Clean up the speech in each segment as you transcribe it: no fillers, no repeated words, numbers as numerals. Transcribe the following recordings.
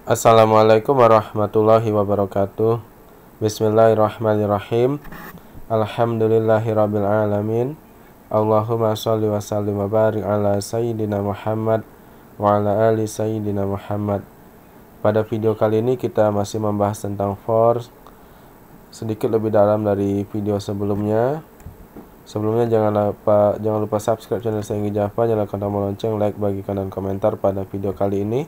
Assalamualaikum warahmatullahi wabarakatuh. Bismillahirrahmanirrahim. Alhamdulillahirabbil alamin. Allahumma shalli wa sallim wa barik ala sayyidina Muhammad wa ala ali sayyidina Muhammad. Pada video kali ini kita masih membahas tentang for, sedikit lebih dalam dari video sebelumnya. Sebelumnya jangan lupa subscribe channel saya Enggi Java, nyalakan tombol lonceng, like, bagikan dan komentar pada video kali ini.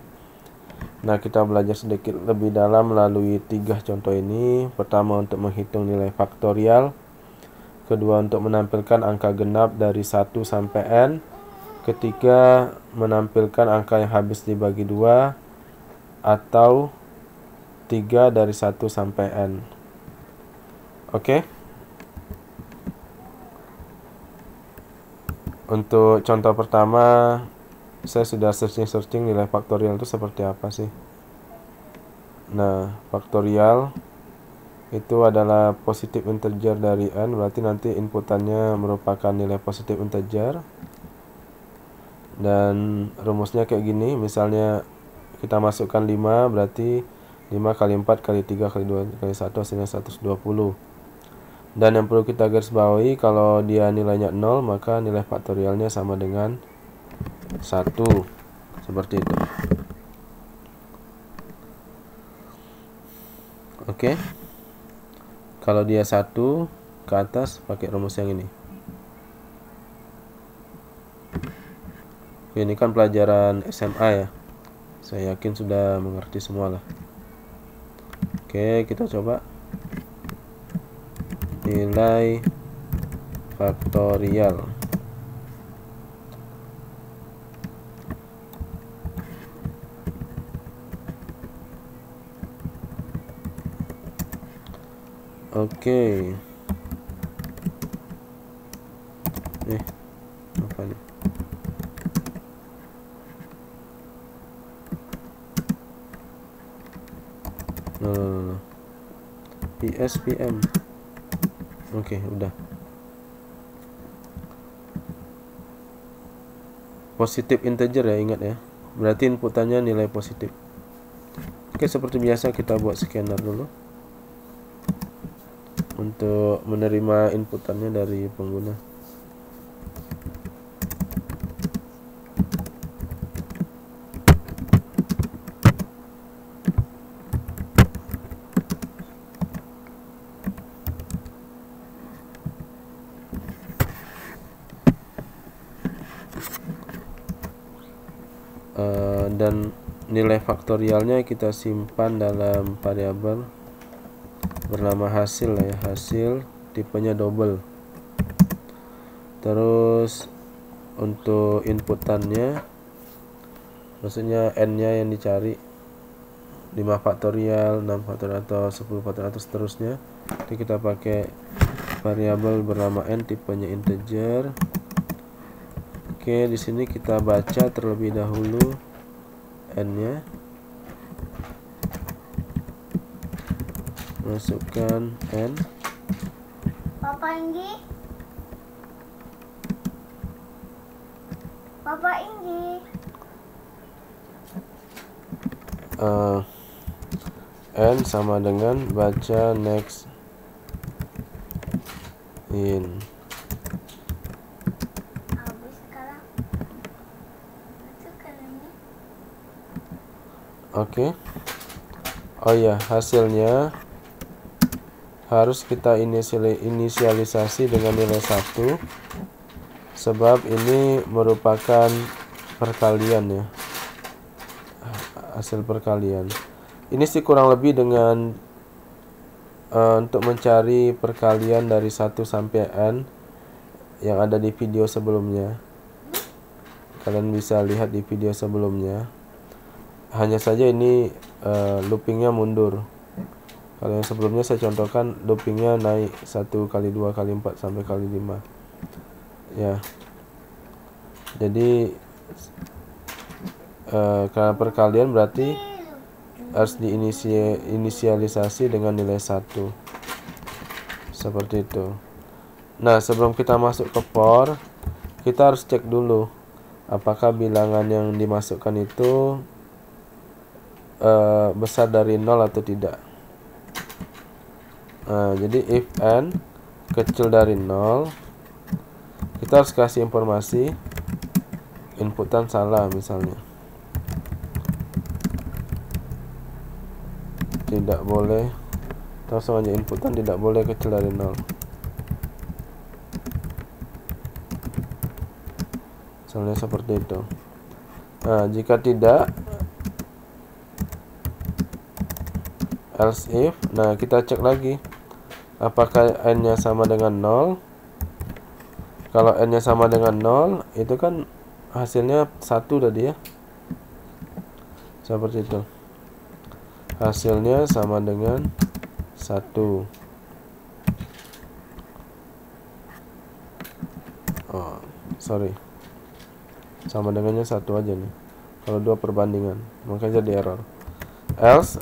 Nah, kita belajar sedikit lebih dalam melalui 3 contoh ini. Pertama, untuk menghitung nilai faktorial. Kedua, untuk menampilkan angka genap dari 1 sampai n. Ketiga, menampilkan angka yang habis dibagi 2 atau 3 dari 1 sampai n. Oke. Untuk contoh pertama, saya sudah searching nilai faktorial itu seperti apa sih. Nah, faktorial itu adalah positif integer dari n, berarti nanti inputannya merupakan nilai positif integer. Dan rumusnya kayak gini, misalnya kita masukkan 5, berarti 5 kali 4 kali 3 kali 2 kali 1 hasilnya 120. Dan yang perlu kita garis bawahi, kalau dia nilainya 0, maka nilai faktorialnya sama dengan 1. Seperti itu. Oke. Kalau dia 1 ke atas, pakai rumus yang ini. Oke, ini kan pelajaran SMA ya. Saya yakin sudah mengerti semua lah. Oke, kita coba. Nilai faktorial. Oke. Apa nih? No. PSPM. Oke, udah. Positif integer ya, ingat ya. Berarti inputannya nilai positif. Oke, seperti biasa kita buat scanner dulu untuk menerima inputannya dari pengguna. Dan nilai faktorialnya kita simpan dalam variabel bernama hasil ya, hasil tipenya double. Terus untuk inputannya, maksudnya n-nya yang dicari 5 faktorial, 6 faktorial atau 10 faktorial atau seterusnya. Jadi kita pakai variabel bernama n, tipenya integer. Oke, di sini kita baca terlebih dahulu n-nya. Masukkan n. Papa Inggi. Papa Inggi. N sama dengan baca next in. Habis sekarang. Ini. Oke. Oh iya, hasilnya harus kita inisialisasi dengan nilai 1, sebab ini merupakan perkalian ya, hasil perkalian. Ini sih kurang lebih dengan untuk mencari perkalian dari 1 sampai n yang ada di video sebelumnya. Kalian bisa lihat di video sebelumnya. Hanya saja ini loopingnya mundur. Kalau yang sebelumnya saya contohkan loopingnya naik 1 kali 2 kali 4 sampai kali 5 ya. Jadi karena perkalian berarti harus diinisialisasi dengan nilai 1 seperti itu. Nah, sebelum kita masuk ke for, kita harus cek dulu apakah bilangan yang dimasukkan itu besar dari 0 atau tidak. Jadi if n kecil dari 0, kita harus kasih informasi inputan salah misalnya. Tidak boleh, langsung aja inputan tidak boleh kecil dari 0. Misalnya seperti itu. Jika tidak, else if, kita cek lagi apakah n-nya sama dengan 0. Kalau n-nya sama dengan 0, itu kan hasilnya 1 tadi ya. Seperti itu. Hasilnya sama dengan 1. Sama dengannya 1 aja nih. Kalau 2 perbandingan, makanya jadi error. Else,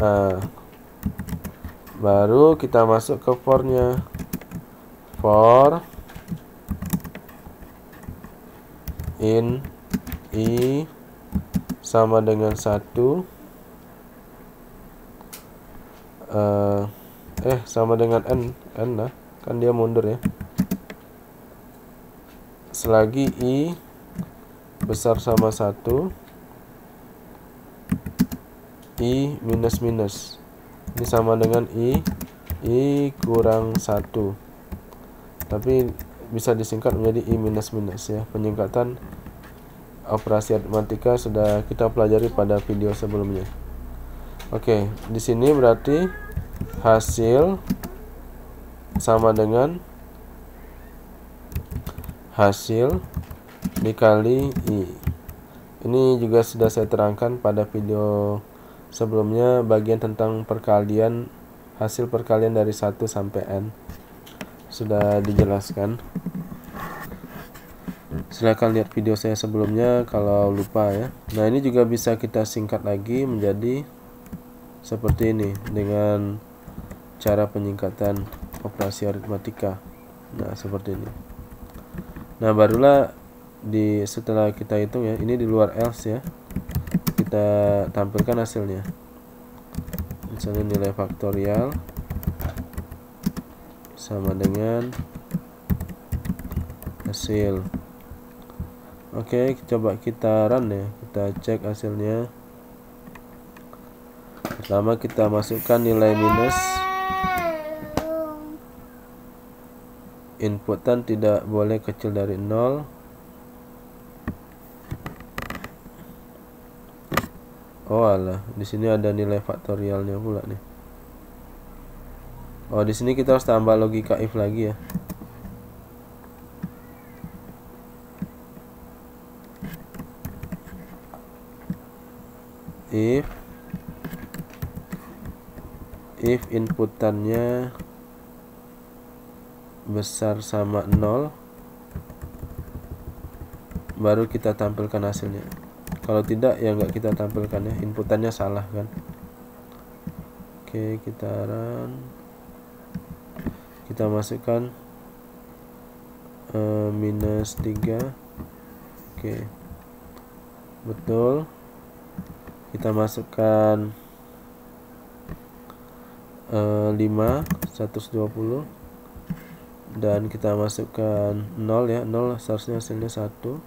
baru kita masuk ke for-nya. For in i sama dengan 1, sama dengan n lah, kan dia mundur ya. Selagi i besar sama 1, i minus minus, ini sama dengan i kurang 1, tapi bisa disingkat menjadi i minus minus ya. Penyingkatan operasi aritmatika sudah kita pelajari pada video sebelumnya. Oke, di sini berarti hasil sama dengan hasil dikali i. Ini juga sudah saya terangkan pada video sebelumnya, bagian tentang perkalian, hasil perkalian dari 1 sampai n sudah dijelaskan. Silahkan lihat video saya sebelumnya kalau lupa ya. Nah, ini juga bisa kita singkat lagi menjadi seperti ini dengan cara penyingkatan operasi aritmatika. Nah, seperti ini. Nah, barulah setelah kita hitung ya, ini di luar else ya, kita tampilkan hasilnya. Misalnya nilai faktorial sama dengan hasil. Oke, coba kita run ya, kita cek hasilnya. Pertama kita masukkan nilai minus, inputan tidak boleh kecil dari 0. Oh alah, di sini ada nilai faktorialnya pula nih. Oh, di sini kita harus tambah logika if lagi ya. If inputannya besar sama 0, baru kita tampilkan hasilnya. Kalau tidak ya nggak kita tampilkan ya, inputannya salah kan. Oke, kita run, kita masukkan minus 3. Oke, betul. Kita masukkan 5, 120, dan kita masukkan 0 ya, 0 seharusnya hasilnya 1.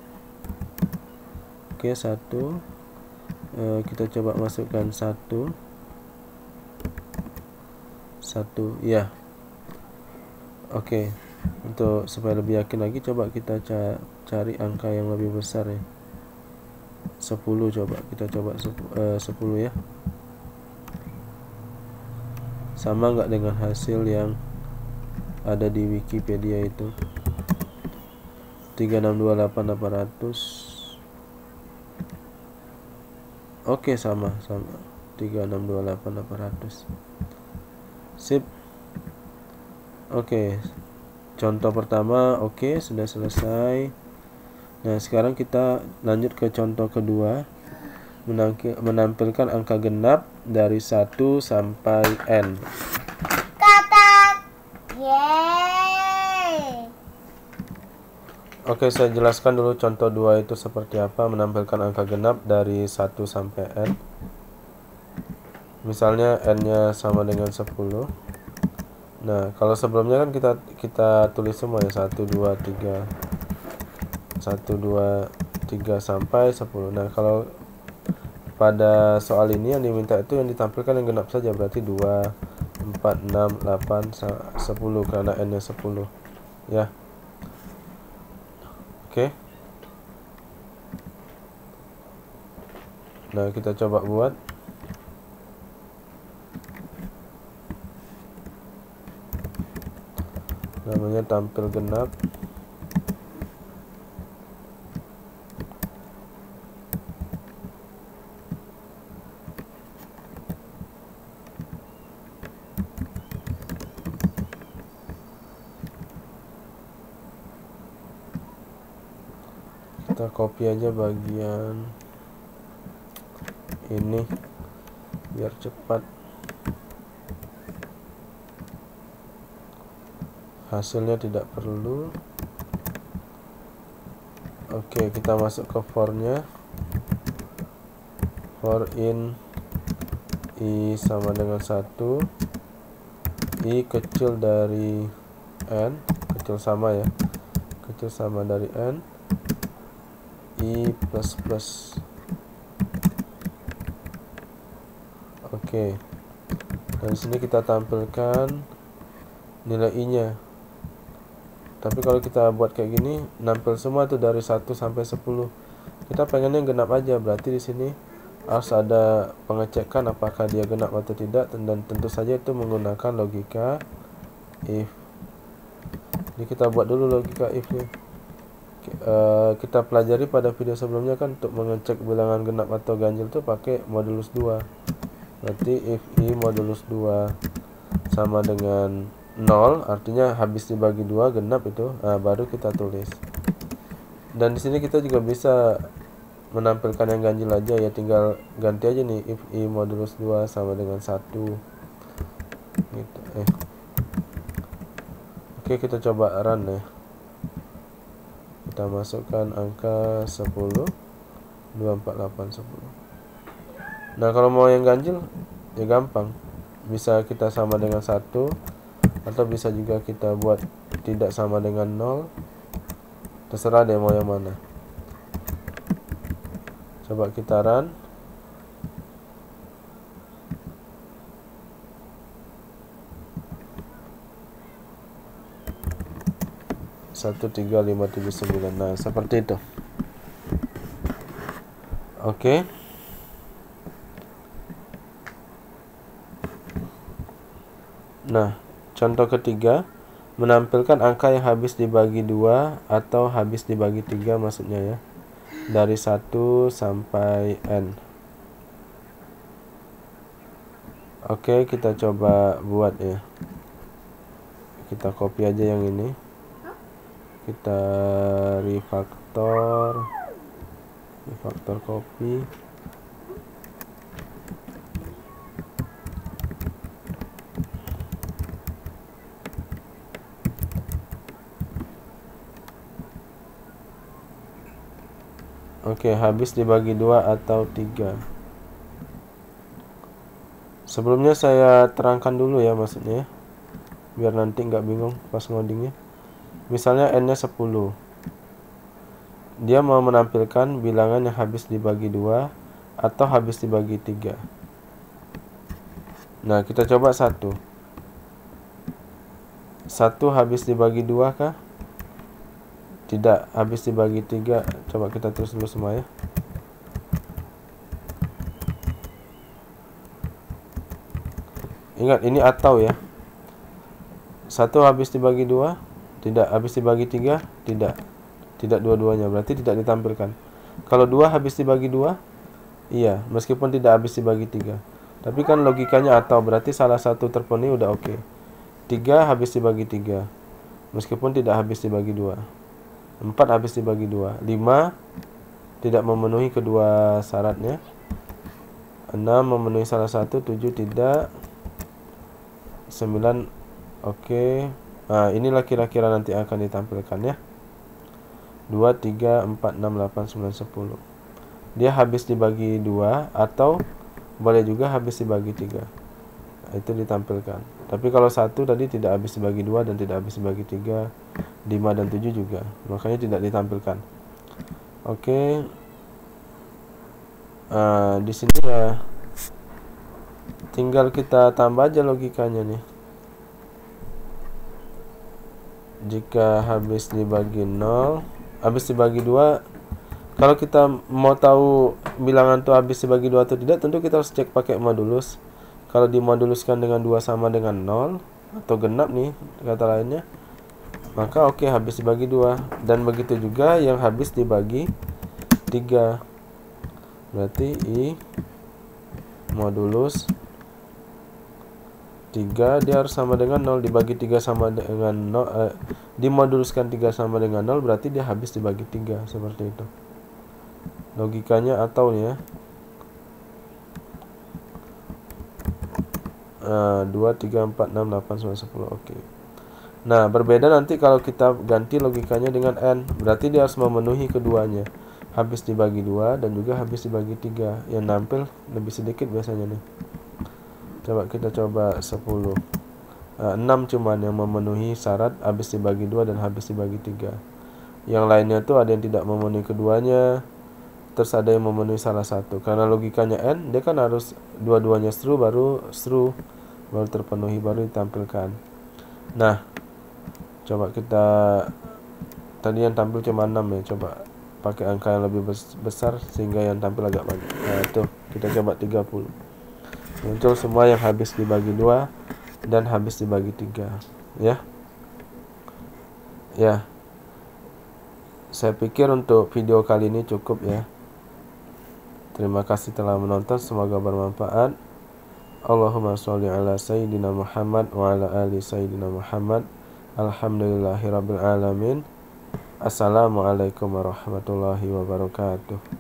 Oke, 1. Kita coba masukkan 1 ya. Oke, untuk supaya lebih yakin lagi, coba kita cari angka yang lebih besar ya. 10, coba kita coba 10 ya. Sama nggak dengan hasil yang ada di Wikipedia itu? 3628800. Oke, sama 3628800. Sip. Oke, contoh pertama oke, sudah selesai. Nah, sekarang kita lanjut ke contoh kedua, menampilkan angka genap dari 1 sampai n. Katak. Yeay. Oke, saya jelaskan dulu contoh 2 itu seperti apa, menampilkan angka genap dari 1 sampai n. misalnya n-nya sama dengan 10. Nah, kalau sebelumnya kan kita tulis semua ya, 1 2 3 sampai 10. Nah, kalau pada soal ini yang diminta itu yang ditampilkan yang genap saja, berarti 2 4 6 8 10 karena n-nya 10 ya. Oke. Nah, kita coba buat. Namanya tampil genap. Kita copy aja bagian ini biar cepat. Hasilnya tidak perlu. Oke, kita masuk ke for-nya. For in i sama dengan 1, i kecil dari n, kecil sama ya, kecil sama dari n, i plus plus. Oke. Dan sini kita tampilkan nilai i-nya. Tapi kalau kita buat kayak gini, nampil semua tuh dari 1 sampai 10. Kita pengennya genap aja, berarti di sini harus ada pengecekan apakah dia genap atau tidak, dan tentu saja itu menggunakan logika if. Jadi kita buat dulu logika if-nya. Kita pelajari pada video sebelumnya kan, untuk mengecek bilangan genap atau ganjil tuh pakai modulus 2. Berarti if i modulus 2 sama dengan 0, artinya habis dibagi 2 genap itu. Nah, baru kita tulis. Dan di sini kita juga bisa menampilkan yang ganjil aja ya, tinggal ganti aja nih, if i modulus 2 sama dengan 1 gitu. Oke, kita coba run ya. Kita masukkan angka 10, 2 4 8 10. Nah, kalau mau yang ganjil ya gampang, bisa kita sama dengan 1, atau bisa juga kita buat tidak sama dengan 0. Terserah deh mau yang mana. Coba kita run. Satu 3 5 7 9. Nah, seperti itu. Oke. Nah, contoh ketiga, menampilkan angka yang habis dibagi 2 atau habis dibagi 3 maksudnya ya, dari 1 sampai n. Oke, kita coba buat ya. Kita copy aja yang ini. Kita refactor copy. Oke, habis dibagi 2 atau 3. Sebelumnya saya terangkan dulu ya maksudnya, biar nanti nggak bingung pas ngodingnya. Misalnya n-nya 10. Dia mau menampilkan bilangan yang habis dibagi 2 atau habis dibagi 3. Nah, kita coba 1. 1 habis dibagi 2 kah? Tidak. Habis dibagi 3. Coba kita tulis dulu semua ya. Ingat, ini atau ya. 1 habis dibagi 2. Tidak. Habis dibagi 3. Tidak. Tidak dua-duanya, berarti tidak ditampilkan. Kalau 2 habis dibagi 2, iya, meskipun tidak habis dibagi 3. Tapi kan logikanya atau, berarti salah satu terpenuhi udah oke. 3 habis dibagi 3, meskipun tidak habis dibagi 2. 4 habis dibagi 2. 5 tidak memenuhi kedua syaratnya. 6 memenuhi salah satu. 7 tidak. 9 oke. Nah, inilah kira-kira nanti akan ditampilkan ya. 2, 3, 4, 6, 8, 9, 10. Dia habis dibagi 2 atau boleh juga habis dibagi 3. Itu ditampilkan. Tapi kalau 1 tadi tidak habis dibagi 2 dan tidak habis dibagi 3, 5 dan 7 juga, makanya tidak ditampilkan. Oke. Di sini ya tinggal kita tambah aja logikanya nih. Jika habis dibagi 0, habis dibagi 2, kalau kita mau tahu bilangan itu habis dibagi 2 atau tidak, tentu kita harus cek pakai modulus. Kalau dimoduluskan dengan 2 sama dengan 0 atau genap nih kata lainnya, maka oke, habis dibagi 2. Dan begitu juga yang habis dibagi 3. Berarti I modulus 3 dia harus sama dengan 0, dibagi 3 sama dengan 0, dimoduluskan 3 sama dengan 0, berarti dia habis dibagi 3, seperti itu logikanya. Atau ya 2, 3, 4, 6, 8, 9, 10. Oke. Nah, berbeda nanti kalau kita ganti logikanya dengan N, berarti dia harus memenuhi keduanya, habis dibagi 2 dan juga habis dibagi 3. Yang nampil lebih sedikit biasanya nih. Coba kita coba 10. 6 cuman yang memenuhi syarat habis dibagi 2 dan habis dibagi 3. Yang lainnya tuh ada yang tidak memenuhi keduanya, terus ada yang memenuhi salah satu. Karena logikanya N, dia kan harus dua-duanya true baru terpenuhi, baru ditampilkan. Nah, coba kita tadi yang tampil cuma 6 ya, coba pakai angka yang lebih besar sehingga yang tampil agak banyak. Nah, tuh kita coba 30. Muncul semua yang habis dibagi 2 dan habis dibagi 3, ya. Ya. Saya pikir untuk video kali ini cukup ya. Terima kasih telah menonton, semoga bermanfaat. Allahumma sholli ala sayyidina Muhammad wa ala ali sayyidina Muhammad. Alhamdulillahirabbil alamin. Assalamualaikum warahmatullahi wabarakatuh.